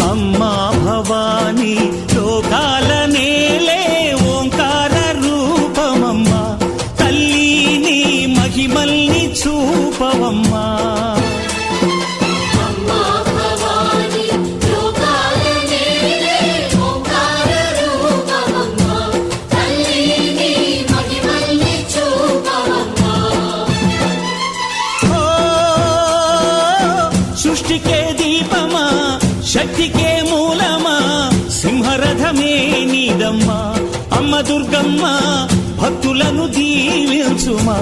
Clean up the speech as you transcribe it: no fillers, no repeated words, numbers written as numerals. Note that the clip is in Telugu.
అమ్మా భవానీ లోకాల నేలే ఓంకార రూపమమ్మా తల్లి నీ మహిమల్ని చూపవమ్మా సృష్టికే దీపమా శక్తికే మూలమా సింహరథమే నీదమ్మా అమ్మ దుర్గమ్మ భక్తులను దీవించుమా